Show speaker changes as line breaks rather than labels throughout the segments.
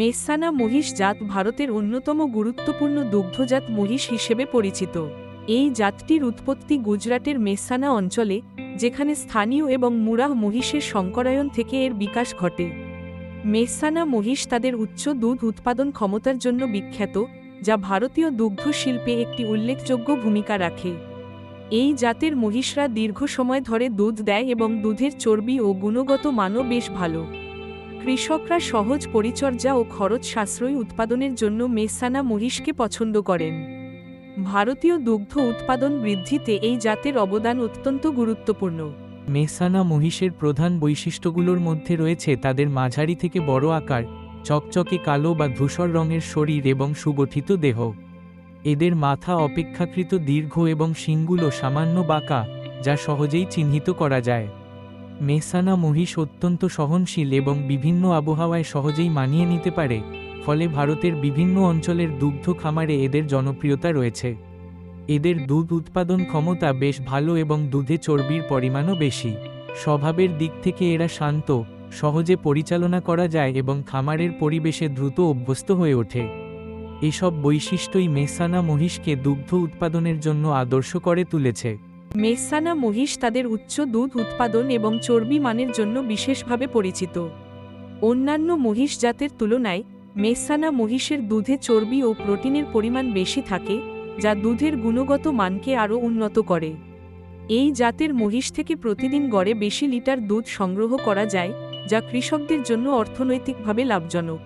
মেসানা মহিষ জাত ভারতের অন্যতম গুরুত্বপূর্ণ দুগ্ধজাত মহিষ হিসেবে পরিচিত। এই জাতটির উৎপত্তি গুজরাটের মেসানা অঞ্চলে, যেখানে স্থানীয় এবং মুরাহ মহিষের সংকরায়ন থেকে এর বিকাশ ঘটে। মেসানা মহিষ তাদের উচ্চ দুধ উৎপাদন ক্ষমতার জন্য বিখ্যাত, যা ভারতীয় দুগ্ধ শিল্পে একটি উল্লেখযোগ্য ভূমিকা রাখে। এই জাতের মহিষরা দীর্ঘ সময় ধরে দুধ দেয় এবং দুধের চর্বি ও গুণগত মানও বেশ ভালো। কৃষকরা সহজ পরিচর্যা ও খরচ সাশ্রয়ী উৎপাদনের জন্য মেসানা মহিষকে পছন্দ করেন। ভারতীয় দুগ্ধ উৎপাদন বৃদ্ধিতে এই জাতের অবদান অত্যন্ত গুরুত্বপূর্ণ।
মেসানা মহিষের প্রধান বৈশিষ্ট্যগুলোর মধ্যে রয়েছে তাদের মাঝারি থেকে বড় আকার, চকচকে কালো বা ধূসর রঙের শরীর এবং সুগঠিত দেহ। এদের মাথা অপেক্ষাকৃত দীর্ঘ এবং শিংগুলো সামান্য বাঁকা, যা সহজেই চিহ্নিত করা যায়। মেসানা মহিষ অত্যন্ত সহনশীল এবং বিভিন্ন আবহাওয়ায় সহজেই মানিয়ে নিতে পারে, ফলে ভারতের বিভিন্ন অঞ্চলের দুগ্ধ খামারে এদের জনপ্রিয়তা রয়েছে। এদের দুধ উৎপাদন ক্ষমতা বেশ ভালো এবং দুধে চর্বির পরিমাণও বেশি। স্বভাবের দিক থেকে এরা শান্ত, সহজে পরিচালনা করা যায় এবং খামারের পরিবেশে দ্রুত অভ্যস্ত হয়ে ওঠে। এসব বৈশিষ্ট্যই মেসানা মহিষকে দুগ্ধ উৎপাদনের জন্য আদর্শ করে তুলেছে।
মেসানা মহিষ তাদের উচ্চ দুধ উৎপাদন এবং চর্বি মানের জন্য বিশেষভাবে পরিচিত। অন্যান্য মহিষ জাতের তুলনায় মেসানা মহিষের দুধে চর্বি ও প্রোটিনের পরিমাণ বেশি থাকে, যা দুধের গুণগত মানকে আরও উন্নত করে। এই জাতের মহিষ থেকে প্রতিদিন গড়ে বেশি লিটার দুধ সংগ্রহ করা যায়, যা কৃষকদের জন্য অর্থনৈতিকভাবে লাভজনক।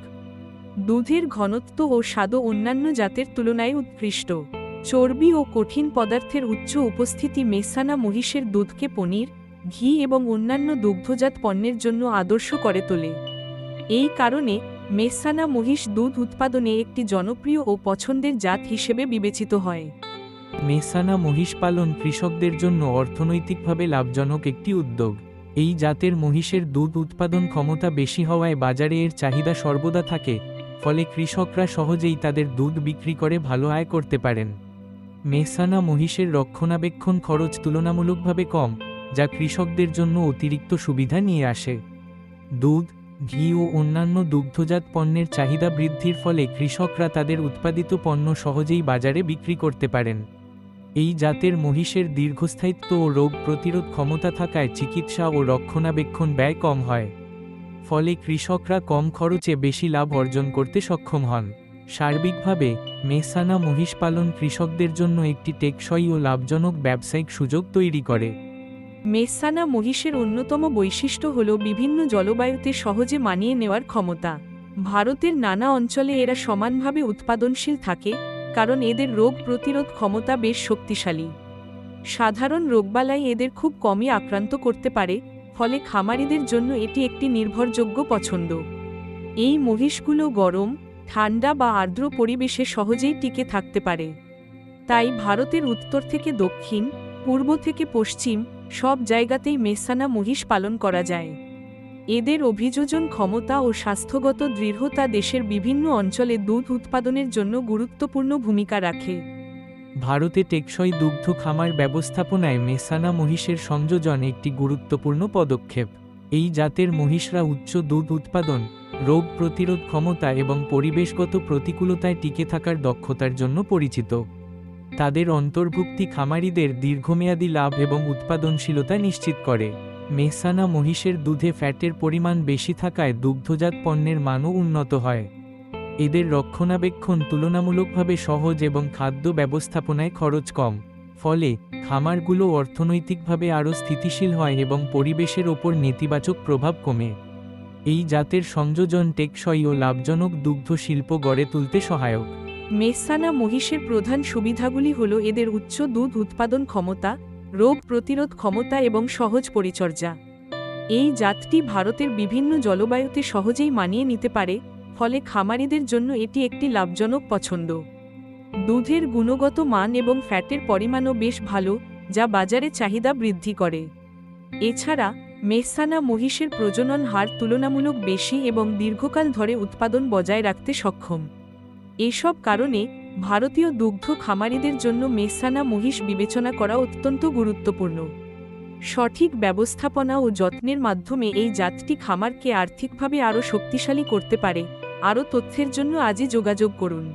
দুধের ঘনত্ব ও স্বাদও অন্যান্য জাতের তুলনায় উৎকৃষ্ট। চর্বি ও কঠিন পদার্থের উচ্চ উপস্থিতি মেসানা মহিষের দুধকে পনির, ঘি এবং অন্যান্য দুগ্ধজাত পণ্যের জন্য আদর্শ করে তোলে। এই কারণে মেসানা মহিষ দুধ উৎপাদনে একটি জনপ্রিয় ও পছন্দের জাত হিসেবে বিবেচিত হয়।
মেসানা মহিষ পালন কৃষকদের জন্য অর্থনৈতিকভাবে লাভজনক একটি উদ্যোগ। এই জাতের মহিষের দুধ উৎপাদন ক্ষমতা বেশি হওয়ায় বাজারে এর চাহিদা সর্বদা থাকে, ফলে কৃষকরা সহজেই তাদের দুধ বিক্রি করে ভালো আয় করতে পারেন। মেসানা মহিষের রক্ষণাবেক্ষণ খরচ তুলনামূলকভাবে কম, যা কৃষকদের জন্য অতিরিক্ত সুবিধা নিয়ে আসে। দুধ, ঘি ও অন্যান্য দুগ্ধজাত পণ্যের চাহিদা বৃদ্ধির ফলে কৃষকরা তাদের উৎপাদিত পণ্য সহজেই বাজারে বিক্রি করতে পারেন। এই জাতের মহিষের দীর্ঘস্থায়িত্ব ও রোগ প্রতিরোধ ক্ষমতা থাকায় চিকিৎসা ও রক্ষণাবেক্ষণ ব্যয় কম হয়। ফলে কৃষকরা কম খরচে বেশি লাভ অর্জন করতে সক্ষম হন। সার্বিকভাবে মেসানা মহিষ পালন কৃষকদের জন্য একটি টেকসই ও লাভজনক ব্যবসায়িক সুযোগ তৈরি করে।
মেসানা মহিষের অন্যতম বৈশিষ্ট্য হল বিভিন্ন জলবায়ুতে সহজে মানিয়ে নেওয়ার ক্ষমতা। ভারতের নানা অঞ্চলে এরা সমানভাবে উৎপাদনশীল থাকে, কারণ এদের রোগ প্রতিরোধ ক্ষমতা বেশ শক্তিশালী। সাধারণ রোগবালাই এদের খুব কমই আক্রান্ত করতে পারে, ফলে খামারিদের জন্য এটি একটি নির্ভরযোগ্য পছন্দ। এই মহিষগুলো গরম, ঠান্ডা বা আর্দ্র পরিবেশে সহজেই টিকে থাকতে পারে। তাই ভারতের উত্তর থেকে দক্ষিণ, পূর্ব থেকে পশ্চিম সব জায়গাতেই মেসানা মহিষ পালন করা যায়। এদের অভিযোজন ক্ষমতা ও স্বাস্থ্যগত দৃঢ়তা দেশের বিভিন্ন অঞ্চলে দুধ উৎপাদনের জন্য গুরুত্বপূর্ণ ভূমিকা রাখে।
ভারতে টেকসই দুগ্ধ খামার ব্যবস্থাপনায় মেসানা মহিষের সংযোজন একটি গুরুত্বপূর্ণ পদক্ষেপ। এই জাতের মহিষরা উচ্চ দুধ উৎপাদন, রোগ প্রতিরোধ ক্ষমতা এবং পরিবেশগত প্রতিকূলতায় টিকে থাকার দক্ষতার জন্য পরিচিত। তাদের অন্তর্ভুক্তি খামারিদের দীর্ঘমেয়াদী লাভ এবং উৎপাদনশীলতা নিশ্চিত করে। মেসানা মহিষের দুধে ফ্যাটের পরিমাণ বেশি থাকায় দুগ্ধজাত পণ্যের মানও উন্নত হয়। এদের রক্ষণাবেক্ষণ তুলনামূলকভাবে সহজ এবং খাদ্য ব্যবস্থাপনায় খরচ কম, ফলে খামারগুলো অর্থনৈতিকভাবে আরও স্থিতিশীল হয় এবং পরিবেশের ওপর নেতিবাচক প্রভাব কমে। এই জাতের সংযোজন টেকসই ও লাভজনক দুগ্ধ শিল্প গড়ে তুলতে সহায়ক।
মেসানা মহিষের প্রধান সুবিধাগুলি হল এদের উচ্চ দুধ উৎপাদন ক্ষমতা, রোগ প্রতিরোধ ক্ষমতা এবং সহজ পরিচর্যা। এই জাতটি ভারতের বিভিন্ন জলবায়ুতে সহজেই মানিয়ে নিতে পারে, ফলে খামারিদের জন্য এটি একটি লাভজনক পছন্দ। দুধের গুণগত মান এবং ফ্যাটের পরিমাণও বেশ ভালো, যা বাজারে চাহিদা বৃদ্ধি করে। এছাড়া মেসানা মহিষের প্রজনন হার তুলনামূলক বেশি এবং দীর্ঘকাল ধরে উৎপাদন বজায় রাখতে সক্ষম। এসব কারণে ভারতীয় দুগ্ধ খামারিদের জন্য মেসানা মহিষ বিবেচনা করা অত্যন্ত গুরুত্বপূর্ণ। সঠিক ব্যবস্থাপনা ও যত্নের মাধ্যমে এই জাতটি খামারকে আর্থিকভাবে আরও শক্তিশালী করতে পারে, আরও তথ্যের জন্য আজই যোগাযোগ করুন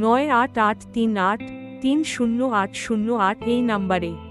9883830808 এই নাম্বারে।